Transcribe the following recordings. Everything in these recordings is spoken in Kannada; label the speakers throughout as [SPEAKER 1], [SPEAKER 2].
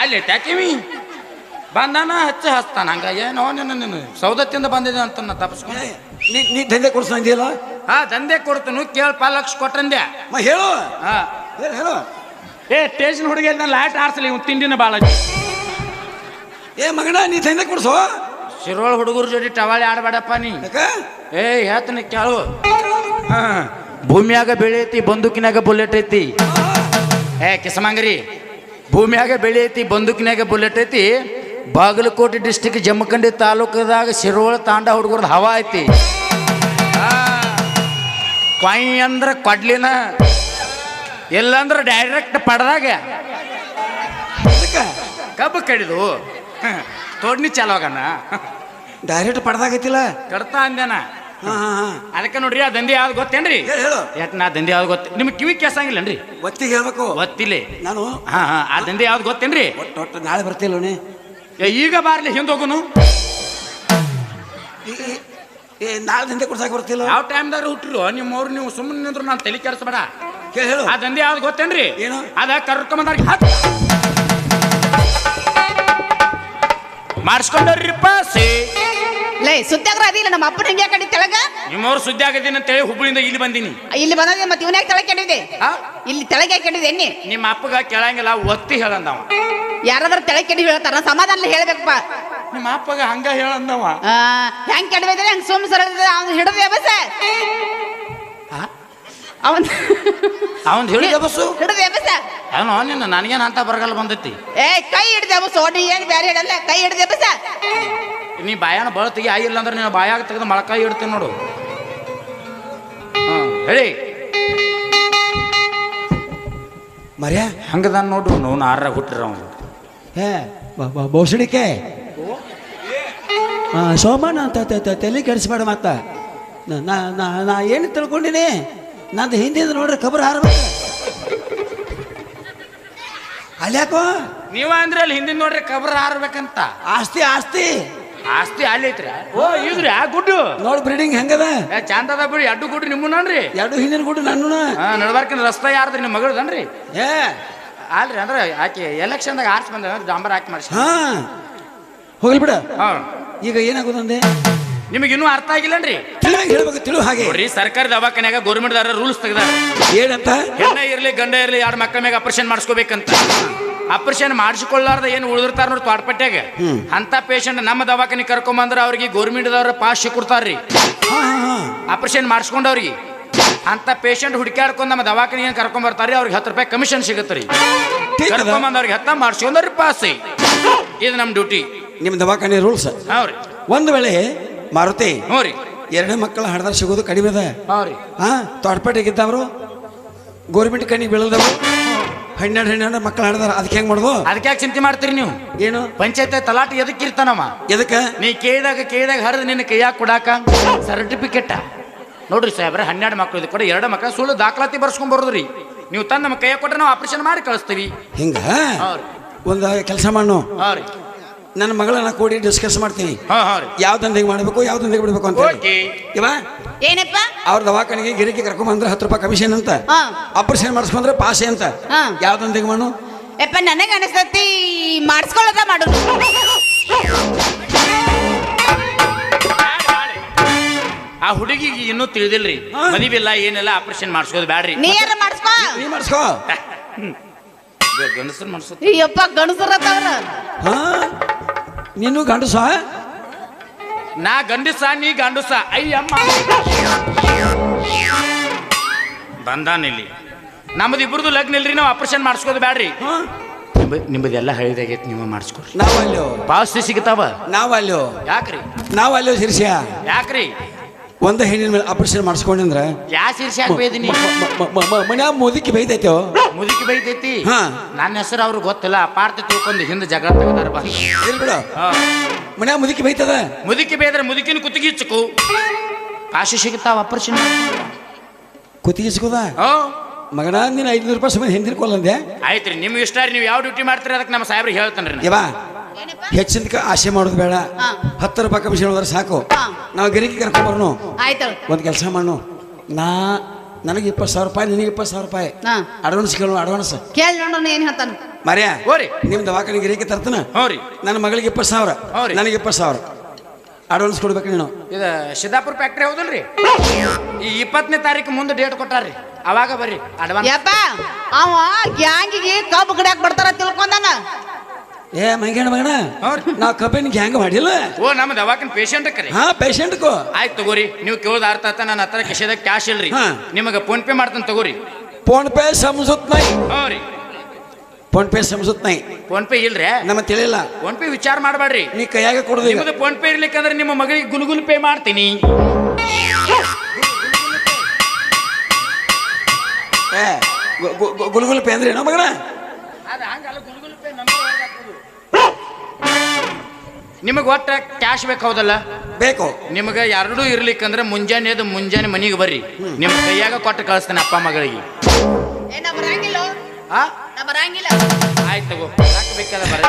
[SPEAKER 1] ಅಲ್ಲಿ ಟ್ಯಾಕಿವಿ ಬಂದಾನ ಹಚ್ತಾನ ಹಂಗ ಏನೋ ನಿನ್ನ ಸೌದತ್ತಿಂದ ಬಂದಿದೆ ಅಂತ ನಾ ತಪ್ಪಿಸ್ಕೊಂಡು
[SPEAKER 2] ನೀ ದಂಧೆ ಕೊಡ್ಸ ಅಂದಿಯಲ್ಲ.
[SPEAKER 1] ಹಾ ದಂಧೆ ಕೊಡ್ತನು ಕೇಳಪ್ಪ ಲಕ್ಷ ಕೊಟ್ಟಂದೆ
[SPEAKER 2] ಹೇಳು.
[SPEAKER 1] ಹಾ
[SPEAKER 2] ಹೇಳು.
[SPEAKER 1] ಸ್ಟೇಷನ್ ಹುಡುಗಿ ನಾನು ಲಾಟ್ ಆಡ್ಸಲಿ ಇವ್ ತಿಂಡಿನ ಭಾಳ
[SPEAKER 2] ಮಗನ ನೀ ದಂಧೆ ಕೊಡ್ಸೋ.
[SPEAKER 1] ಶಿರೋಳ್ ಹುಡುಗರ ಜೋಡಿ ಟವಾಳಿ ಆಡಬೇಡಪ್ಪ ನೀ. ಹೇಳ್ತೀನಿ ಕೇಳು. ಭೂಮಿಯಾಗ ಬೆಳೆ ಐತಿ ಬಂದೂಕಿನಾಗ ಬುಲೆಟ್ ಐತಿ. ಕಿಸಮಂಗರಿ ಭೂಮಿಯಾಗ ಬೆಳೆ ಐತಿ ಬಂದೂಕಿನಾಗ ಬುಲೆಟ್ ಐತಿ. ಬಾಗಲಕೋಟೆ ಡಿಸ್ಟಿಕ್ ಜಮಖಂಡಿ ತಾಲೂಕದಾಗ ಶಿರೋಳ ತಾಂಡ ಹುಡುಗರದ ಹವಾ ಐತಿ. ಕೊಯ್ ಅಂದ್ರ ಕೊಡ್ಲಿನ ಎಲ್ಲಂದ್ರ ಡೈರೆಕ್ಟ್ ಪಡ್ದಾಗ ಕಬ್ಬು ಕಡಿದು ತೋಡ್ನಿ ಚಾಲೋಗಣ
[SPEAKER 2] ಡೈರೆಕ್ಟ್ ಪಡ್ದಾಗೈತಿಲ್ಲ
[SPEAKER 1] ಕಡ್ತಾ ಅಂದೇನ. ಅದಕ್ಕೆ ನೋಡ್ರಿ ಆ ದಂಧೆ ಯಾವ್ದು ಗೊತ್ತೇನ್ರಿ? ಯಾಕೆ ನಾ ದಂಧೆ ಯಾವ್ದು ಗೊತ್ತ ನಿಮ್ಗೆ ಕಿವಿ ಕೇಸಂಗಿಲ್ಲನ್ರಿ?
[SPEAKER 2] ಒತ್ತಿಗೆ ಹೇಳ್ಬೇಕು.
[SPEAKER 1] ಒತ್ತಿಲೆ
[SPEAKER 2] ನಾನು
[SPEAKER 1] ಆ ದಂಧೆ ಯಾವ್ದು ಗೊತ್ತೇನ್ರಿ?
[SPEAKER 2] ಒಟ್ಟು ನಾಳೆ ಬರ್ತಿಲ್ಲೋನಿ.
[SPEAKER 1] ಈಗ ಬಾರ್ಲಿ ಹಿಂದೆ ಹೋಗುನು.
[SPEAKER 2] ನಾಳೆ ದಂಧೆ ಕೊಡ್ಸಾಕ ಬರ್ತಿಲ್ಲ.
[SPEAKER 1] ಯಾವ ಟೈಮ್ದಾಗ ಹುಟ್ಟಿರು ನಿಮ್ಮವ್ರು ನೀವು ಸುಮ್ಮನೆ ನಿಂದ್ರು ನಾನು ತಲೆ ಕೆಡಿಸ್ಬೇಡ.
[SPEAKER 2] ಹೇಳು.
[SPEAKER 1] ಆ ದಂಧೆ ಯಾವ್ದು ಗೊತ್ತೇನ್ರಿ?
[SPEAKER 2] ಏನು?
[SPEAKER 1] ಅದ ಕರ್ಕೊಂಬಂದಾರ ಮಾಡಿಸ್ಕೊಂಡ್ರಿಪ್ಪ
[SPEAKER 3] ಲೇ ಸುದ್ದಿಯಾಗ್ರ ಅದಿಲ್ಲ ನಮ್ಮ ಅಪ್ಪನ ಹಿಂಗೆ ಕಡಿ ತೆಳಗ
[SPEAKER 1] ನಿಮ್ಮವ್ರು ಸುದ್ದಿ ಆಗದೀನಿ ಅಂತೇಳಿ ಹುಬ್ಬಳ್ಳಿಯಿಂದ ಇಲ್ಲಿ ಬಂದೀನಿ.
[SPEAKER 3] ಇಲ್ಲಿ ಬಂದದೆ ಮತ್ತೆ ಇವನ್ಯಾಗ ತೆಳಗೆ ಕೆಡಿದೆ? ಇಲ್ಲಿ ತೆಳಗೆ ಕೆಡಿದೆ ಎಣ್ಣೆ
[SPEAKER 1] ನಿಮ್ಮ ಅಪ್ಪಗ ಕೇಳಂಗಿಲ್ಲ ಒತ್ತಿ ಹೇಳಂದವ.
[SPEAKER 3] ಯಾರಾದ್ರೂ ತೆಳಗೆ ಕೆಡಿ ಹೇಳ್ತಾರ ಸಮಾಧಾನ ಹೇಳ್ಬೇಕಪ್ಪ.
[SPEAKER 1] ನಿಮ್ಮ ಅಪ್ಪಗ ಹಂಗ ಹೇಳಂದವ.
[SPEAKER 3] ಹೆಂಗ್ ಕೆಡವಿದ್ರೆ ಹೆಂಗ್ ಸುಮ್ ಸರ ಅವ್ನು ಹಿಡಿದೆ ಬಸ್
[SPEAKER 1] ಅವನ್ ಹೇಳಿದ ಬಸ್ಸು
[SPEAKER 3] ಹಿಡಿದೆ ಬಸ್
[SPEAKER 1] ಅವನು ನಿನ್ನ ನನಗೇನು ಅಂತ ಬರಗಲ್ಲ ಬಂದೈತಿ.
[SPEAKER 3] ಕೈ ಹಿಡಿದೆ ಬಸ್ ನೀ ಏನ್ ಬೇರೆ ಹಿಡಲ್ಲ ಕೈ ಹಿಡಿದೆ ಬಸ್.
[SPEAKER 1] ನೀ ಬಾಯಾನ ಬಳ ತೆಗಿ ಆಗಿಲ್ಲ ಅಂದ್ರೆ ನೀನು ಬಾಯಾಗ ತೆಗೆದು ಮೊಳಕಾಯಿ ಇಡ್ತೀನಿ ನೋಡು. ಹೇಳಿ
[SPEAKER 2] ಮರ್ಯಾ
[SPEAKER 1] ಹಂಗದ ನೋಡು ನೋವು ಆರ ಹುಟ್ಟಿರ ಅವನು
[SPEAKER 2] ಬೋಸಡಿಕೆ ಸೋಮಣ್ಣ ಅಂತ ತಲೆ ಕೆಡಿಸ್ಬೇಡ. ಮತ್ತ ನಾ ಏನು ತಿಳ್ಕೊಂಡಿನಿ ನಂದು ಹಿಂದಿಂದ ನೋಡ್ರಿ ಕಬರ್ ಹಾರ್ಬೇಕು ಅಲ್ಯಾಕೋ
[SPEAKER 1] ನೀವ ಅಂದ್ರೆ ಅಲ್ಲಿ ಹಿಂದಿನ ನೋಡ್ರಿ ಕಬ್ರ ಹಾರ್ಬೇಕಂತ.
[SPEAKER 2] ಆಸ್ತಿ ಆಸ್ತಿ
[SPEAKER 1] ಆಸ್ತಿ ಅಲ್ಲಿ ಐತ್ರಿ. ಓ ಇದ್ರಿ ಆ ಗುಡ್ಡು
[SPEAKER 2] ನೋಡಿ ಬ್ರೀಡಿಂಗ್ ಹೆಂಗದ
[SPEAKER 1] ಚಂದದ ಬಿಡಿ. ಅಡ್ಡು ಗುಡ್ಡು ನಿಮ್ಮನ್ರಿ
[SPEAKER 2] ಎರಡು ಹಿಂದಿನ ಗುಡ್ಡು ನನ್ನ
[SPEAKER 1] ನಡ್ಬಾರ್ಕಿನ ರಸ್ತೆ ಯಾರ್ದ್ರಿ ನಿಮ್ಮ ಮಗಳದನ್ರಿ? ಅಲ್ರಿ ಅಂದ್ರೆ ಆಕೆ ಎಲೆಕ್ಷನ್ದಾಗ ಆರ್ಸ್ ಬಂದ ಡಾಂಬರ್ ಹಾಕಿ ಮಾಡಿಸಿ.
[SPEAKER 2] ಹೋಗ್ಲಿ ಬಿಡ.
[SPEAKER 1] ಹಾ
[SPEAKER 2] ಈಗ ಏನಾಗೋದಂದೆ
[SPEAKER 1] ನಿಮಗೆ ಇನ್ನೂ ಅರ್ಥ ಆಗಿಲ್ಲನ್ರಿ?
[SPEAKER 2] ಹೇಳ್ಬೇಕು ತಿಳು ಹಾಗೆ
[SPEAKER 1] ನೋಡ್ರಿ ಸರ್ಕಾರಿ ದವಾಖಾನ್ಯಾಗ ಗೌರ್ಮೆಂಟ್ ದಾರ ರೂಲ್ಸ್ ತೆಗ್ದಾರ.
[SPEAKER 2] ಏನಂತ?
[SPEAKER 1] ಹೆಣ್ಣ ಇರ್ಲಿ ಗಂಡ ಇರ್ಲಿ 2 ಮಕ್ಕಳ ಮ್ಯಾಗ ಆಪರೇಷನ್ ಮಾಡಿಸ್ಕೋಬೇಕಂತ. ಆಪರೇಷನ್ ಮಾಡಿಸಿಕೊಳ್ಳಾರ್ದ ಏನು ಉಳಿದಿರ್ತಾರ ನೋಡಿ ತೋಟಪಟ್ಟ್ಯಾಗ ಅಂತ ಪೇಷಂಟ್ ನಮ್ಮ ದವಾಖಾನೆ ಕರ್ಕೊಂಬಂದ್ರ ಅವ್ರಿಗೆ ಗೌರ್ಮೆಂಟ್ ದವ್ರ ಪಾಸ್ ಕೊಡ್ತಾರ್ರಿ ಆಪರೇಷನ್ ಮಾಡಿಸ್ಕೊಂಡವ್ರಿಗೆ. ಅಂತ ಪೇಷಂಟ್ ಹುಡುಕ್ಯಾಡ್ಕೊಂಡು ನಮ್ಮ ದವಾಖಾನೆ ಏನು ಕರ್ಕೊಂಡ್ ಬರ್ತಾರ್ರಿ ಅವ್ರಿಗೆ 10 ರೂಪಾಯಿ ಕಮಿಷನ್ ಸಿಗತ್ರಿ. ಕರ್ಕೊಂಬಂದವ್ರಿಗೆ 10 ಮಾಡಿಸ್ಕೊಂಡ್ರಿ ಪಾಸ್. ಇದು ನಮ್ಮ ಡ್ಯೂಟಿ.
[SPEAKER 2] ನಿಮ್ಮ ದವಾಖಾನೆ ರೂಲ್ಸ್.
[SPEAKER 1] ಹೌರಿ.
[SPEAKER 2] ಒಂದು ವೇಳೆ ಮಾರುತಿ
[SPEAKER 1] ಹ್ಞೂ ರೀ
[SPEAKER 2] 2 ಮಕ್ಕಳ ಹಡ್ದಾರ ಸಿಗೋದು ಕಡಿಮೆ ಅದ.
[SPEAKER 1] ಹೌರಿ.
[SPEAKER 2] ತೋಟಪೇಟೆಗಿದ್ದವರು ಗೋರ್ಮೆಂಟ್ ಕಣ್ಣಿಗೆ ಬೀಳದವರು 12 ಮಕ್ಕಳು ಹಡ್ದಾರ. ಅದಕ್ಕೆ ಹೆಂಗ್ ಮಾಡೋದು?
[SPEAKER 1] ಅದಕ್ಕೆ ಯಾಕೆ ಚಿಂತೆ ಮಾಡ್ತೀರಿ ನೀವು?
[SPEAKER 2] ಏನು
[SPEAKER 1] ಪಂಚಾಯತ್ ತಲಾಟಿ ಎದಕ್ಕೆ ಇರ್ತಾನಮ್ಮ?
[SPEAKER 2] ಎದಕ್ಕೆ?
[SPEAKER 1] ನೀ ಕೇಳಿದಾಗ ಹರಿದು ನಿನ್ನ ಕೈಯಾಗ ಕೊಡಾಕ ಸರ್ಟಿಫಿಕೇಟ ನೋಡ್ರಿ ಸಾಹೇಬ್ರೆ 12 ಮಕ್ಕಳು ಇದು ಕೂಡ 2 ಮಕ್ಕಳು ಸುಳ್ಳು ದಾಖಲಾತಿ ಬರ್ಸ್ಕೊಂಡ್ ಬರೋದ್ರಿ. ನೀವು ತಂದು ನಮ್ಮ ಕೈಯಾಗ ಕೊಟ್ರೆ ನಾವು ಆಪರೇಷನ್ ಮಾಡಿ ಕಳಿಸ್ತೀವಿ.
[SPEAKER 2] ಹಿಂಗ ಒಂದು ಕೆಲಸ ಮಾಡು.
[SPEAKER 1] ಹಾಂ ರೀ
[SPEAKER 2] ನನ್ನ ಮಗಳನ್ನ ಕೂಡಿ ಡಿಸ್ಕಸ್ ಮಾಡ್ತೀನಿ. ಯಾವ ದಂಧೆಗೆ ಮಾಡಬೇಕು ಯಾವ ದಂಧೆಗೆ ಬಿಡಬೇಕು ಅಂತ. ಇವ
[SPEAKER 3] ಏನಪ್ಪ
[SPEAKER 2] ಅವ್ರ ದವಾಖಾನೆಗೆ ಗಿರಿಕೆ ಕರ್ಕೊಂಡ್ಬಂದ್ರೆ 10 ರೂಪಾಯಿ ಕಮಿಷನ್ ಅಂತ. ಆಪರೇಷನ್ ಮಾಡಿಸ್ಕೊಂಡ್ರೆ ಪಾಸೆ ಅಂತ. ಯಾವ ದಂಧೆಗೆ ಮಾಡು?
[SPEAKER 3] ಯಪ್ಪ ನನಗೆ ಅನಿಸ್ತತಿ ಮಾಡಿಸ್ಕೊಳ್ಳೋದ ಮಾಡು.
[SPEAKER 1] ಆ ಹುಡುಗಿಗೆ ಇನ್ನೂ ತಿಳಿದಿಲ್ರಿ ಮದುವಿಲ್ಲ ಏನಿಲ್ಲ ಆಪರೇಷನ್ ಮಾಡಿಸ್ಕೋದು ಬ್ಯಾಡ್ರಿ.
[SPEAKER 3] ನೀ ಯಾರ ಮಾಡಿಸ್ಕೋ?
[SPEAKER 2] ನೀ ಮಾಡಿಸ್ಕೋ.
[SPEAKER 1] ಗಂಡಸರು ಮಾಡಿಸೋ.
[SPEAKER 3] ಯಪ್ಪ ಗಂಡಸರತ್ತವ್ರ.
[SPEAKER 2] ನೀನು ಗಂಡಸ?
[SPEAKER 1] ನಾ ಗಂಡಸ ನೀ ಗಂಡಸ. ಅಯ್ಯಮ್ಮ ಬಂದಾನಿಲ್ಲಿ ನಮ್ಮದು ಇಬ್ಬರದು ಲಗ್ನ ಇಲ್ರಿ. ನಾವು ಆಪರೇಷನ್ ಮಾಡಿಸ್ಕೋದು ಬ್ಯಾಡ್ರಿ. ನಿಮ್ಮದೆಲ್ಲ ಹಳಿದಾಗೈತಿ ನೀವು ಮಾಡಿಸ್ಕೊಡ್ರಿ.
[SPEAKER 2] ನಾವಲ್ಲೋ
[SPEAKER 1] ಪಾಸ್ ಸಿಗ್ತಾವ.
[SPEAKER 2] ನಾವಲ್ಲೋ.
[SPEAKER 1] ಯಾಕ್ರಿ?
[SPEAKER 2] ನಾವಲ್ಲೋ ಶಿರ್ಷ್ಯ.
[SPEAKER 1] ಯಾಕ್ರಿ?
[SPEAKER 2] ಒಂದು ಹೆಣ್ಣಿನ ಮೇಲೆ ಆಪರೇಷನ್ ಮಾಡಿಸ್ಕೊಂಡ್ರೆ
[SPEAKER 1] ಯಾ ಶೀರ್ಷಿ ಯಾಕೆ ಬೈದಿನಿ?
[SPEAKER 2] ಮನ್ಯಾಗ ಮುದುಕಿ ಬೈದೈತೋ.
[SPEAKER 1] ಮುದುಕಿ ಬೈದೈತಿ. ನನ್ನ ಹೆಸರು ಅವ್ರಿಗೆ ಗೊತ್ತಿಲ್ಲ. ಪಾರ್ತಿ ತಿಳ್ಕೊಂಡು ಹಿಂದೆ ಜಗಳ ತೆಗೆದಾರ ಬಾ.
[SPEAKER 2] ಬಿಡು. ಮನ್ಯಾಗ ಮುದುಕಿ ಬೈತದ.
[SPEAKER 1] ಮುದುಕಿ ಬೈದ್ರೆ ಮುದುಕಿನ ಕುತ್ತಿಗೆ ಇಚ್ಚಕು ಕಾಶಿ ಸಿಗುತ್ತಾವ ಆಪರೇಷನ್
[SPEAKER 2] ಕುತ್ತಿಗೆ ಸಿಗೋದ. ಮಗನ ನೀನು 500 ರೂಪಾಯಿ ಸುಮ್ಮನೆ ಹಿಂದಿರ್ಕೊಲ್ಲಂದೆ.
[SPEAKER 1] ಆಯ್ತ್ರಿ ನಿಮ್ಗೆ ಇಷ್ಟ. ನೀವು ಯಾವ ಡ್ಯೂಟಿ ಮಾಡ್ತೀರಿ ಅದಕ್ಕೆ ನಮ್ಮ ಸಾಹೇಬ್ರಿಗೆ ಹೇಳ್ತಾನ್ರಿ.
[SPEAKER 2] ಯವಾ ಹೆಚ್ಚಿನ ಆಸೆ ಮಾಡೋದು ಬೇಡ. 10 ರೂಪಾಯಿ ಕಮಿಷನ್ ಹೋದ್ರೆ ಸಾಕು. ನಾವು ಗಿರಿಕಿ ಕರ್ಕೊಂಡ್ಬರ್ನು. ಒಂದು ಕೆಲಸ ಮಾಡು. ನನಗೆ 20,000 ರೂಪಾಯಿ ನಿನಗೆ 20,000 ರೂಪಾಯಿ ಅಡ್ವಾನ್ಸ್ ಕೇಳು. ಅಡ್ವಾನ್ಸ್
[SPEAKER 3] ಕೇಳಿ ನೋಡೋಣ ಏನು ಹೇಳ್ತಾನೆ.
[SPEAKER 2] ಮರ್ಯ
[SPEAKER 1] ಹೋರಿ
[SPEAKER 2] ನಿಮ್ ದವಾಖಾನೆ ಗಿರಿಕೆ ತರ್ತನ
[SPEAKER 1] ಹೋರಿ
[SPEAKER 2] ನನ್ನ ಮಗಳಿಗೆ 20,000
[SPEAKER 1] ಹೌರಿ.
[SPEAKER 2] ನನಗೆ 20,000 ಅಡ್ವಾನ್ಸ್ ಕೊಡ್ಬೇಕು ನೀನು.
[SPEAKER 1] ಇದು ಸಿದ್ದಾಪುರ ಫ್ಯಾಕ್ಟ್ರಿ ಹೌದಲ್ರಿ ಈ 20ನೇ ತಾರೀಕು ಮುಂದೆ ಡೇಟ್ ಕೊಟ್ಟಾರ್ರಿ ಅವಾಗ ಬರ್ರಿ ಅಡ್ವಾನ್ಸ್.
[SPEAKER 3] ಯಪ್ಪ ಅವ ಗ್ಯಾಂಗಿಗೆ ಕಬ್ಬು ಕಡಿಯಾಕ ಬರ್ತಾರ ತಿಳ್ಕೊಂಡಾನ.
[SPEAKER 2] ಏ ಮಂಗೇಣ ಮಗಣ
[SPEAKER 1] ಹೌರಿ.
[SPEAKER 2] ನಾವು ಕಬ್ಬಿನ ಹ್ಯಾಂಗ ಮಾಡಿಲ್ಲ.
[SPEAKER 1] ಓ ನಮ್ಮ ದವಾಖಾನೆ ಪೇಷಂಟ್ ಕರಿ.
[SPEAKER 2] ಹಾ ಪೇಷಂಟ್ಗೂ
[SPEAKER 1] ಆಯ್ತು ತಗೋರಿ ನೀವು ಕೇಳೋದು ಅರ್ಥ ಆತ ನನ್ನ ಹತ್ರ ಕಿಶೆದಾಗ ಕ್ಯಾಶ್ ಇಲ್ರಿ
[SPEAKER 2] ಹಾ.
[SPEAKER 1] ನಿಮಗೆ ಫೋನ್ ಪೇ ಮಾಡ್ತಾನೆ ತಗೋರಿ.
[SPEAKER 2] ಫೋನ್ ಪೇ ಸಮಜುತ್ ನೈ
[SPEAKER 1] ಹ್ಞೂ ರೀ
[SPEAKER 2] ಫೋನ್ ಪೇ ಸಮಜುತ್ ನೈ
[SPEAKER 1] ಫೋನ್ ಪೇ ಇಲ್ರಿ
[SPEAKER 2] ನಮ್ಮ ತಿಳಿಲ್ಲ.
[SPEAKER 1] ಫೋನ್ ಪೇ ವಿಚಾರ ಮಾಡಬೇಡ್ರಿ.
[SPEAKER 2] ನೀ ಕೈಯಾಗ ಕೊಡುದು ಈಗ.
[SPEAKER 1] ನಿಮ್ಮದು ಫೋನ್ ಪೇ ಇರ್ಲಿಕ್ಕಂದ್ರೆ ನಿಮ್ಮ ಮಗಳಿಗೆ ಗುಲ್ಗುಲ್ ಪೇ ಮಾಡ್ತೀನಿ.
[SPEAKER 2] ಏ ಗುಲ್ಗುಲ್ ಪೇ ಅಂದ್ರೆ ಏನೋ ಮಗನ.
[SPEAKER 1] ನಿಮಗೆ ಒಟ್ಟ ಕ್ಯಾಶ್ ಬೇಕು ಹೌದಲ್ಲ.
[SPEAKER 2] ಬೇಕು
[SPEAKER 1] ನಿಮಗೆ ಎರಡೂ ಇರ್ಲಿಕ್ಕಂದ್ರೆ ಮುಂಜಾನೆ ಮನೆಗೆ ಬರ್ರಿ. ನಿಮ್ಮ ಕೈಯಾಗ ಕೊಟ್ಟು ಕಳಿಸ್ತೇನೆ ಅಪ್ಪ ಮಗಳಿಗೆ.
[SPEAKER 3] ನಾ ಬರಂಗಿಲ್ಲ
[SPEAKER 1] ಆ
[SPEAKER 3] ನಾ ಬರಂಗಿಲ್ಲ.
[SPEAKER 1] ಆಯ್ತು ತಗೋ ಯಾಕೆ ಬೇಕಾದ ಬರ್ರಿ.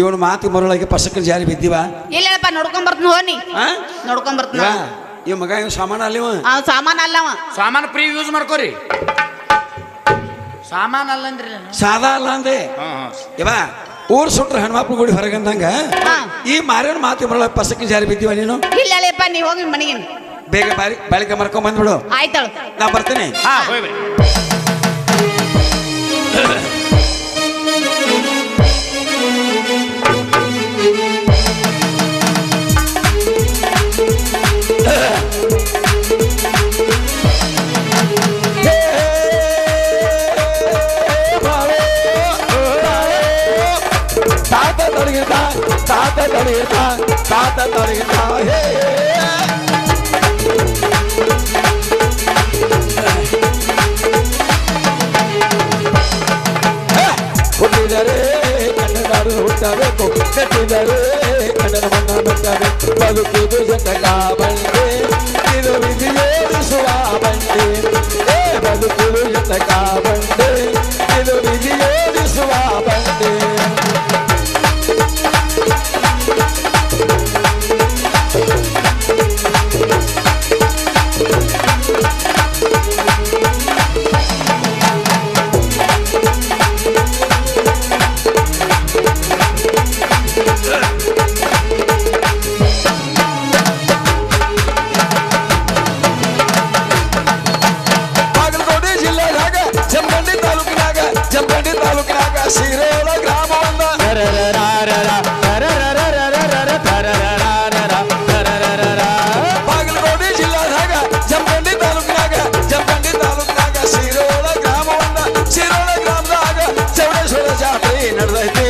[SPEAKER 2] ಇವನು ಮಾತು ಮರೊಳಗೆ ಪಸಕ್ಕನ ಜಾರಿ ಬಿದ್ದೀವ.
[SPEAKER 3] ಇಲ್ಲಪ್ಪ ನೋಡ್ಕೊಂಡ್ ಬರ್ತೀನಿ ಹೋನಿ
[SPEAKER 2] ಆ?
[SPEAKER 3] ನೋಡ್ಕೊಂಡ್ ಬರ್ತೀನಿ.
[SPEAKER 2] ಇವ ಮಗ ಇವ್ ಸಾಮಾನ ಅಲ್ಲಿವ.
[SPEAKER 3] ಸಾಮಾನ ಅಲ್ಲವ.
[SPEAKER 1] ಸಾಮಾನು ಫ್ರೀ ಯೂಸ್ ಮಾಡ್ಕೋರಿ. ಸಾಮಾನು ಅಲ್ಲ ಅಂದ್ರಿ
[SPEAKER 2] ಸಾದಾ ಅಲ್ಲ ಅಂದೆ. ಇವ ಊರ್ ಸುಟ್ರ ಹೆಣ್ಮಕ್ಳು ಗುಡಿ ಹೊರಗಂದಂಗ
[SPEAKER 3] ಹಾ.
[SPEAKER 2] ಈ ಮಾರ್ಯನ ಮಾತು ಬರಲ್ಲ ಪಸಕ್ಕಿನ ಜಾರಿ ಬಿದ್ದೀವ ನೀನು.
[SPEAKER 3] ಇಲ್ಲಪ್ಪ ನೀ ಹೋಗಿ ಮನೆಗೆ.
[SPEAKER 2] ಬೇಗ ಬಾಳಿಕೆ ಮರ್ಕೊಂಡ್ ಬಂದ್ಬಿಡು.
[SPEAKER 3] ಆಯ್ತಾಳು
[SPEAKER 2] ನಾ ಬರ್ತೇನೆ.
[SPEAKER 1] ಹಾ ಹೋಯ್ ಬರ್ರಿ.
[SPEAKER 2] ಹುಟ್ಟಿದರೆ ಕನ್ನಡರು ಹುಟ್ಟಬೇಕು, ಕಟ್ಟಿದರೆ ಕನ್ನಡ ಮಣ್ಣ ಮೆಟ್ಟಬೇಕು. ಬದುಕುವುದು ಜಟಕ ಬಂಡೆ, ಇದು ವಿಧಿಯೋಡಿಸುವ ಬಂಡೆ. ಬದುಕುವುದು ಜಟಕ ಬಂಡೆ, ಇದು ವಿಧಿಯೋಡಿಸುವ ಬಂಡೆ. ಶಿರೋಳ ಗ್ರಾಮವನ್ನ ಬಾಗಲಕೋಟೆ ಜಿಲ್ಲಾದಾಗ ಜಮಖಂಡಿ ತಾಲೂಕಿನಾಗ ಶಿರೋಳ ಗ್ರಾಮವನ್ನ ಶಿರೋಳ ಗ್ರಾಮದಾಗ ಚೌಡೇಶ್ವರ ಜಾತ್ರೆ ನಡೆದೈತಿ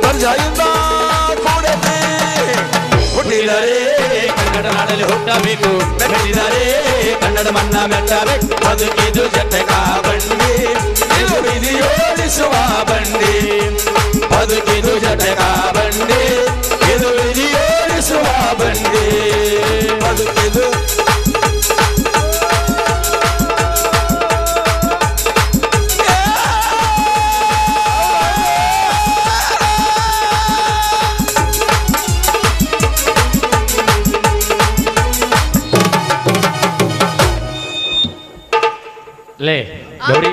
[SPEAKER 2] ಬರ್ಜಾಯಿಂದ ಕೂಡೈತಿ. ಹುಟ್ಟಿದರೆ ಕನ್ನಡ ನಾಡಲ್ಲಿ ಹುಟ್ಟಬೇಕು, ಬೆಳೆದಿದ್ದಾರೆ ಕನ್ನಡ ಮಣ್ಣ ಮೆಟ್ಟಬೇಕು. ಬದುಕಿದು ಜಟಕ ಬಂಡಿ, ಇದು ವಿಧಿಯೋಡಿಸುವ ಬಂಡಿ. ಬದುಕಿದು ಜಟಕ ಬಂಡಿ, ಇದು ವಿಧಿಯೋಡಿಸುವ ಬಂಡಿ. ಬದುಕಿದು
[SPEAKER 1] ಲೇ ಗೌರಿ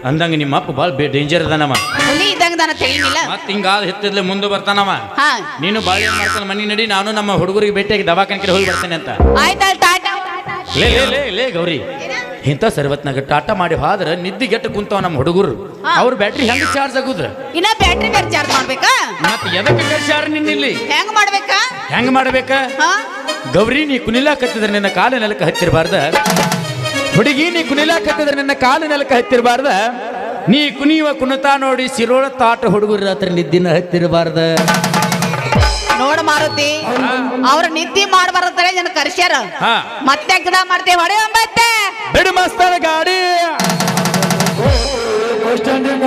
[SPEAKER 1] ಅಂದಂಗ ನಿಮ್ಮ ಅಪ್ಪ ಭಾಳ ಡೇಂಜರ್ ಅದಾನವ.
[SPEAKER 3] ಹುಲಿ ಇದ್ದಂಗ ನಾನು ತಿಳಿಲಿಲ್ಲ.
[SPEAKER 1] ಮತ್ತೆ ಹಿಂಗಾದ ಹೆತ್ತಿದ್ಲೆ ಮುಂದೆ ಬರ್ತಾನವ.
[SPEAKER 3] ಹಾ
[SPEAKER 1] ನೀನು ಬಾಳೆ ಮಾಡ್ತಾನ ಮನಿ ನಡಿ, ನಾನು ನಮ್ಮ ಹುಡುಗರಿಗೆ ಭೇಟಿಯಾಗಿ ದವಾಖಾನೆ ಹೋಗಿ ಬರ್ತೇನೆ ಅಂತ.
[SPEAKER 3] ಆಯ್ತಾಳ ಟಾಟಾ.
[SPEAKER 1] ಲೇ ಲೇ ಲೇ ಲೇ ಗೌರಿ ಇಂಥ ಸರ್ವತ್ನಾಗ ಟಾಟಾ ಮಾಡಿ ಹೋದ್ರ ನಿದ್ದಿಗೆಟ್ಟು ಕುಂತಾವ ನಮ್ಮ ಹುಡುಗರು. ಅವ್ರ ಬ್ಯಾಟ್ರಿ ಹೆಂಗ್ ಚಾರ್ಜ್ ಆಗುದ್ರ?
[SPEAKER 3] ಇನ್ನ ಬ್ಯಾಟ್ರಿ ಬೇರೆ ಚಾರ್ಜ್ ಮಾಡ್ಬೇಕಾ?
[SPEAKER 1] ಮತ್ತೆ ಎದಕ್ಕೆ ಕಳ್ಸ್ಯಾರ ನಿನ್ನಿಲ್ಲಿ?
[SPEAKER 3] ಹೆಂಗ್ ಮಾಡ್ಬೇಕಾ?
[SPEAKER 1] ಹೆಂಗ್ ಮಾಡ್ಬೇಕ?
[SPEAKER 3] ಹಾ
[SPEAKER 1] ಗೌರಿ ನೀ ಕುನಿಲಾಕತ್ತಿದ್ರೆ ನಿನ್ನ ಕಾಲ ನೆಲಕ್ಕೆ ಹತ್ತಿರಬಾರ್ದ. ಹುಡುಗಿ ನೀ ಕುನಿಲಾಕತ್ತಿದ್ರೆ ನಿನ್ನ ಕಾಲ ನೆಲಕ್ಕೆ ಹತ್ತಿರಬಾರ್ದ. ನೀ ಕುನಿಯುವ ಕುಣಿತಾ ನೋಡಿ ಸಿರೋಳ ತಾಟ ಹುಡುಗರ ಹತ್ರ ನಿದ್ದಿನ ಹತ್ತಿರಬಾರ್ದ.
[SPEAKER 3] ನೋಡ ಮಾರುತಿ, ಅವ್ರ ನಿದ್ದಿ ಮಾಡ್ಬಾರತ್ತರೆ ಜನ ಕರ್ಸ್ಯಾರ.
[SPEAKER 1] ಹಾ
[SPEAKER 3] ಮತ್ತೆ ಗಿಡ ಮಾಡ್ತೇವೆ ಹೊಡೆ ಮತ್ತೆ
[SPEAKER 1] ಬಿಡು ಮಸ್ತಾನ ಗಾಡಿ.
[SPEAKER 2] ಬಸ್ ಸ್ಟ್ಯಾಂಡಿನ